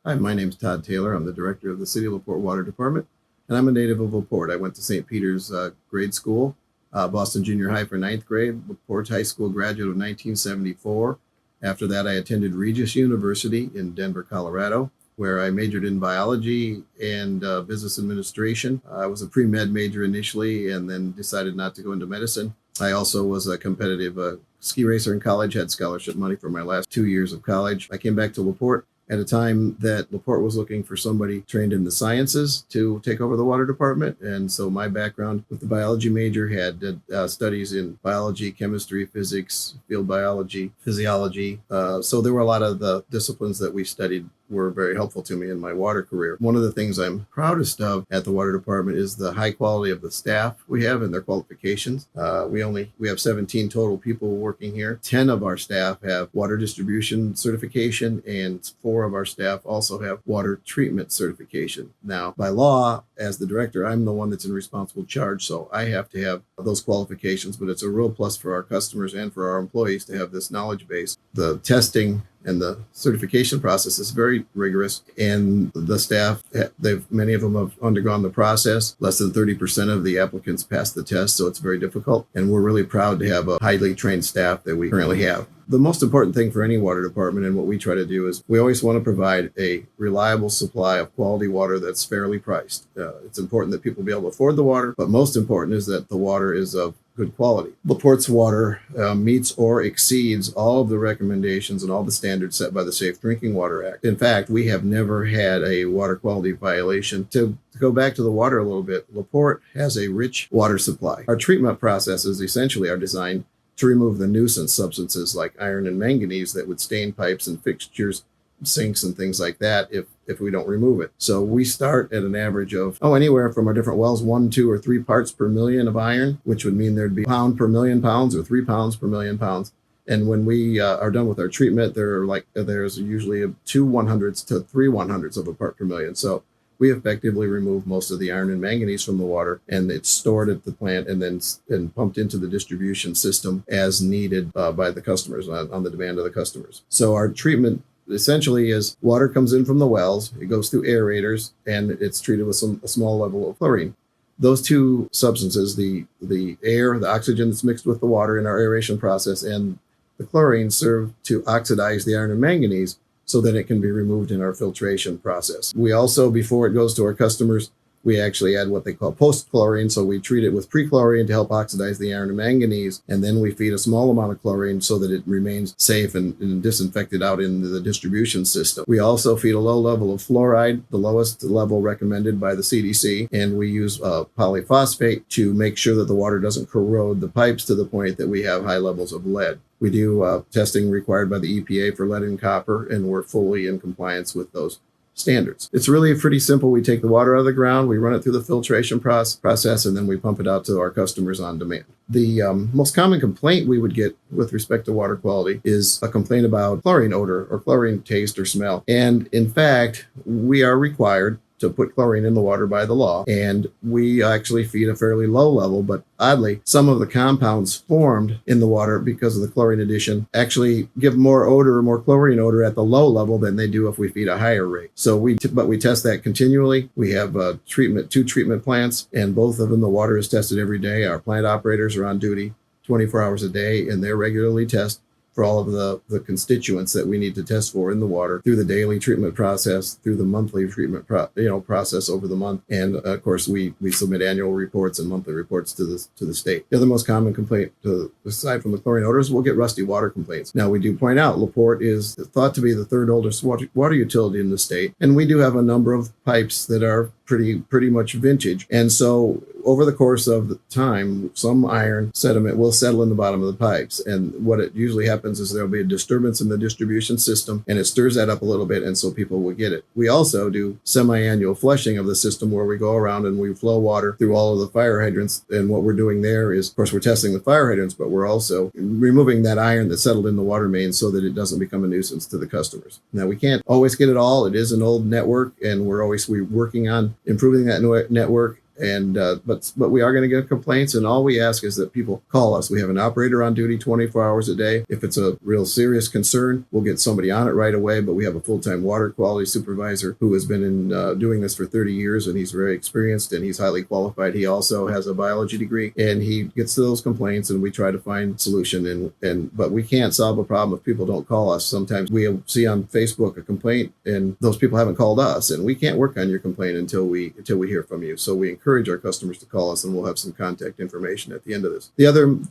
Hi, my name's Todd Taylor. I'm the director of the City of La Porte Water Department, and I'm a native of La Porte. I went to St. Peter's grade school, Boston Junior High for ninth grade, La Porte High School graduate of 1974. After that, I attended Regis University in Denver, Colorado, where I majored in biology and business administration. I was a pre-med major initially and then decided not to go into medicine. I also was a competitive ski racer in college, had scholarship money for my last 2 years of college. I came back to La Porte at a time that La Porte was looking for somebody trained in the sciences to take over the water department. And so my background with the biology major had studies in biology, chemistry, physics, field biology, physiology. So there were a lot of the disciplines that we studied were very helpful to me in my water career. One of the things I'm proudest of at the water department is the high quality of the staff we have and their qualifications. We have 17 total people working here. 10 of our staff have water distribution certification, and 4 of our staff also have water treatment certification. Now, by law, as the director, I'm the one that's in responsible charge, so I have to have those qualifications, but it's a real plus for our customers and for our employees to have this knowledge base. The testing and the certification process is very rigorous, and the staff, many of them have undergone the process. Less than 30% of the applicants pass the test, so it's very difficult, and we're really proud to have a highly trained staff that we currently have. The most important thing for any water department, and what we try to do, is we always want to provide a reliable supply of quality water that's fairly priced. It's important that people be able to afford the water, but most important is that the water is of good quality. La Porte's water meets or exceeds all of the recommendations and all the standards set by the Safe Drinking Water Act. In fact, we have never had a water quality violation. To go back to the water a little bit, La Porte has a rich water supply. Our treatment processes essentially are designed to remove the nuisance substances like iron and manganese that would stain pipes and fixtures, sinks and things like that if we don't remove it. So we start at an average of anywhere from our different wells 1, 2, or 3 parts per million of iron, which would mean there'd be a pound per million pounds or 3 pounds per million pounds. And when we are done with our treatment, there's usually 2 100ths to 3 100ths of a part per million. So we effectively remove most of the iron and manganese from the water, and it's stored at the plant and then pumped into the distribution system as needed by the customers on the demand of the customers. So our treatment essentially is water comes in from the wells, it goes through aerators, and it's treated with a small level of chlorine. Those two substances, the air, the oxygen that's mixed with the water in our aeration process, and the chlorine, serve to oxidize the iron and manganese so that it can be removed in our filtration process. We also, before it goes to our customers, we actually add what they call post-chlorine. So we treat it with pre-chlorine to help oxidize the iron and manganese, and then we feed a small amount of chlorine so that it remains safe and disinfected out into the distribution system. We also feed a low level of fluoride, the lowest level recommended by the CDC, and we use polyphosphate to make sure that the water doesn't corrode the pipes to the point that we have high levels of lead. We do testing required by the EPA for lead and copper, and we're fully in compliance with those standards. It's really pretty simple. We take the water out of the ground, we run it through the filtration process, and then we pump it out to our customers on demand. The most common complaint we would get with respect to water quality is a complaint about chlorine odor or chlorine taste or smell. And in fact, we are required to put chlorine in the water by the law, and we actually feed a fairly low level, but oddly, some of the compounds formed in the water because of the chlorine addition actually give more odor, more chlorine odor at the low level than they do if we feed a higher rate. So we test that continually. We have 2 treatment plants, and both of them, the water is tested every day. Our plant operators are on duty 24 hours a day, and they're regularly tested for all of the constituents that we need to test for in the water through the daily treatment process, through the monthly treatment process over the month. And of course, we submit annual reports and monthly reports to the state. The other most common complaint, aside from the chlorine odors, we'll get rusty water complaints. Now, we do point out La Porte is thought to be the 3rd oldest water utility in the state, and we do have a number of pipes that are pretty much vintage. And so over the course of the time, some iron sediment will settle in the bottom of the pipes. And what it usually happens is there'll be a disturbance in the distribution system, and it stirs that up a little bit, and so people will get it. We also do semi-annual flushing of the system, where we go around and we flow water through all of the fire hydrants. And what we're doing there is, of course, we're testing the fire hydrants, but we're also removing that iron that settled in the water main so that it doesn't become a nuisance to the customers. Now, we can't always get it all. It is an old network, and we're working on improving that network And but we are going to get complaints, and all we ask is that people call us. We have an operator on duty 24 hours a day. If it's a real serious concern, we'll get somebody on it right away. But we have a full-time water quality supervisor who has been in doing this for 30 years, and he's very experienced and he's highly qualified. He also has a biology degree, and he gets to those complaints, and we try to find a solution. But we can't solve a problem if people don't call us. Sometimes we see on Facebook a complaint, and those people haven't called us, and we can't work on your complaint until we hear from you. So we encourage our customers to call us, and we'll have some contact information at the end of this.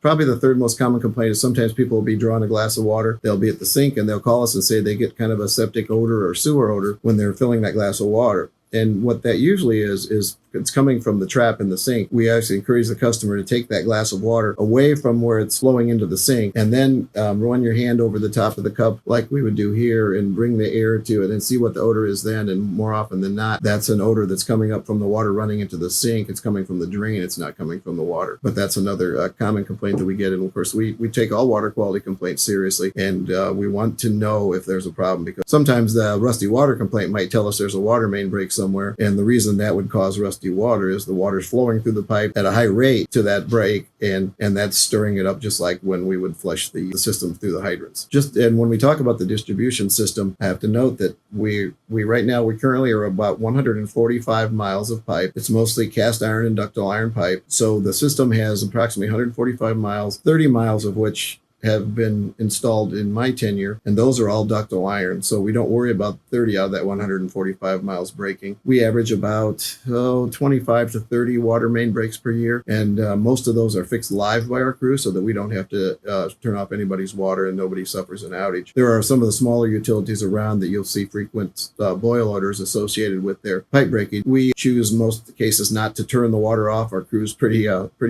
Probably the third most common complaint is sometimes people will be drawing a glass of water. They'll be at the sink and they'll call us and say they get kind of a septic odor or sewer odor when they're filling that glass of water. And what that usually is it's coming from the trap in the sink. We actually encourage the customer to take that glass of water away from where it's flowing into the sink, and then run your hand over the top of the cup like we would do here and bring the air to it and see what the odor is then. And more often than not, that's an odor that's coming up from the water running into the sink. It's coming from the drain. It's not coming from the water. But that's another common complaint that we get. And of course, we take all water quality complaints seriously, and we want to know if there's a problem, because sometimes the rusty water complaint might tell us there's a water main break somewhere, and the reason that would cause rusty water is the water's flowing through the pipe at a high rate to that break, and that's stirring it up, just like when we would flush the system through the hydrants. And when we talk about the distribution system, I have to note that we right now we currently are about 145 miles of pipe. It's mostly cast iron and ductile iron pipe. So the system has approximately 145 miles, 30 miles of which have been installed in my tenure, and those are all ductile iron. So we don't worry about 30 out of that 145 miles breaking. We average about 25 to 30 water main breaks per year, and most of those are fixed live by our crew so that we don't have to turn off anybody's water and nobody suffers an outage. There are some of the smaller utilities around that you'll see frequent boil orders associated with their pipe breakage. We choose most cases not to turn the water off. Our crew's pretty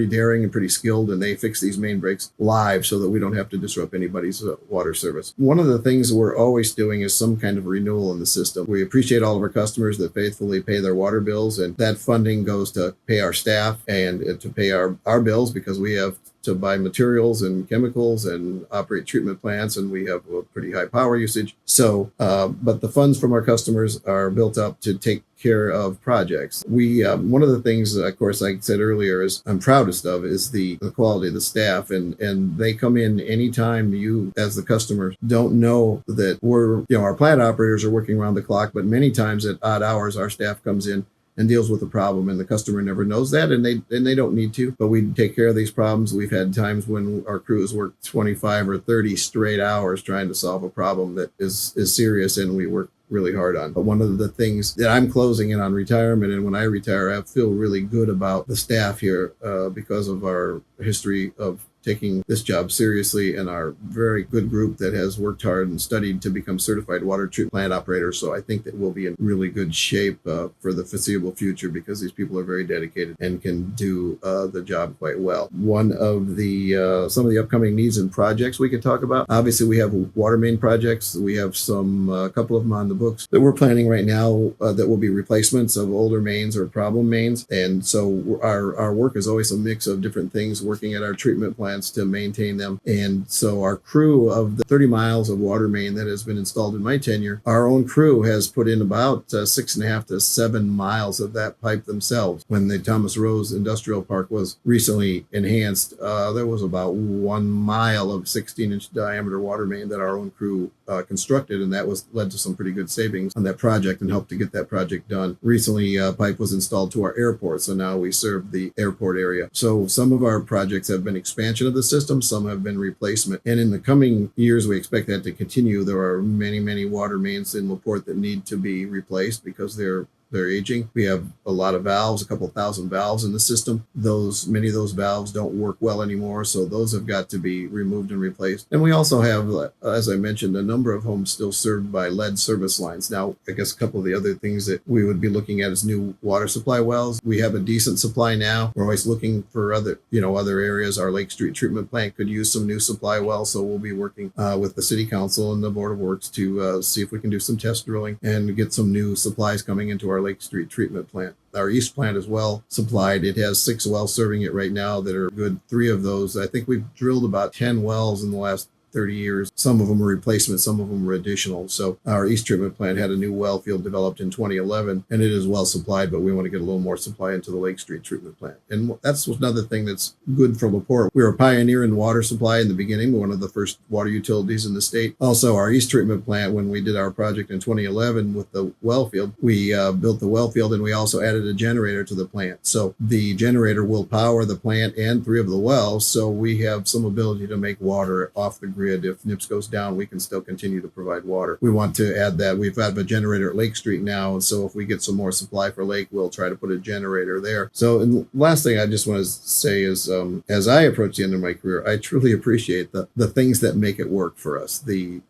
daring and pretty skilled, and they fix these main breaks live so that we don't have to disrupt anybody's water service. One of the things we're always doing is some kind of renewal in the system. We appreciate all of our customers that faithfully pay their water bills, and that funding goes to pay our staff and to pay our bills, because we have to buy materials and chemicals and operate treatment plants, and we have a pretty high power usage. So, but the funds from our customers are built up to take care of projects. One of the things, of course, like I said earlier, is I'm proudest of is the quality of the staff, and they come in anytime you, as the customer, don't know that our plant operators are working around the clock, but many times at odd hours, our staff comes in and deals with the problem, and the customer never knows that, and they don't need to, but we take care of these problems. We've had times when our crew has worked 25 or 30 straight hours trying to solve a problem that is serious, and we work really hard on. But one of the things that I'm closing in on retirement, and when I retire, I feel really good about the staff here because of our history of taking this job seriously, and our very good group that has worked hard and studied to become certified water treatment plant operators. So I think that we'll be in really good shape for the foreseeable future, because these people are very dedicated and can do the job quite well. One of the some of the upcoming needs and projects we could talk about. Obviously, we have water main projects. We have a couple of them on the books that we're planning right now that will be replacements of older mains or problem mains. And so our work is always a mix of different things, working at our treatment plants to maintain them. And so our crew, of the 30 miles of water main that has been installed in my tenure, our own crew has put in about 6.5 to 7 miles of that pipe themselves. When the Thomas Rose Industrial Park was recently enhanced, there was about 1 mile of 16-inch diameter water main that our own crew constructed, and that led to some pretty good savings on that project and helped to get that project done. Recently, pipe was installed to our airport, so now we serve the airport area. So some of our projects have been expansion of the system, some have been replacement, and in the coming years we expect that to continue. There are many water mains in La Porte that need to be replaced because they're aging. We have a lot of valves, a couple thousand valves in the system. Many of those valves don't work well anymore, so those have got to be removed and replaced. And we also have, as I mentioned, a number of homes still served by lead service lines. Now, I guess a couple of the other things that we would be looking at is new water supply wells. We have a decent supply now. We're always looking for other areas. Our Lake Street treatment plant could use some new supply wells, so we'll be working with the City Council and the Board of Works to see if we can do some test drilling and get some new supplies coming into our Lake Street treatment plant. Our East plant is well supplied. It has 6 wells serving it right now that are good. 3 of those, I think we've drilled about 10 wells in the last 30 years. Some of them were replacements, some of them were additional. So our East Treatment Plant had a new well field developed in 2011, and it is well supplied, but we want to get a little more supply into the Lake Street Treatment Plant. And that's another thing that's good for La Porte. We were a pioneer in water supply in the beginning, one of the first water utilities in the state. Also, our East Treatment Plant, when we did our project in 2011 with the well field, we built the well field, and we also added a generator to the plant. So the generator will power the plant and 3 of the wells. So we have some ability to make water off the grid. If NIPS goes down, we can still continue to provide water. We want to add that. We've got a generator at Lake Street now. And so if we get some more supply for Lake, we'll try to put a generator there. So, and the last thing I just want to say is, as I approach the end of my career, I truly appreciate the things that make it work for us. The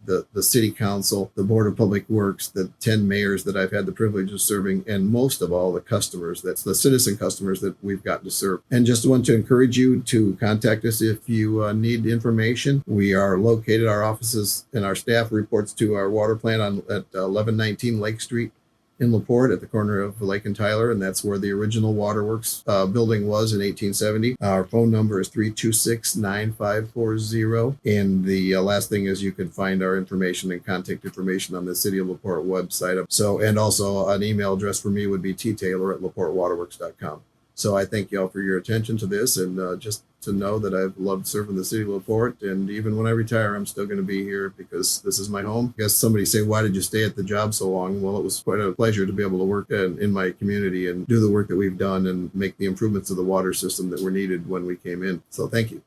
city council, the board of public works, the 10 mayors that I've had the privilege of serving, and most of all, the customers, that's the citizen customers that we've gotten to serve. And just want to encourage you to contact us if you need information. We are located, our offices and our staff reports to our water plant at 1119 Lake Street in La Porte at the corner of Lake and Tyler, and that's where the original waterworks building was in 1870. Our phone number is 326-9540. And the last thing is you can find our information and contact information on the City of La Porte website. So, and also an email address for me would bettaylor@laportewaterworks.com. So I thank you all for your attention to this, and just to know that I've loved serving the city of La Porte, and even when I retire, I'm still going to be here because this is my home. I guess somebody say, why did you stay at the job so long? Well, it was quite a pleasure to be able to work in my community and do the work that we've done and make the improvements to the water system that were needed when we came in. So thank you.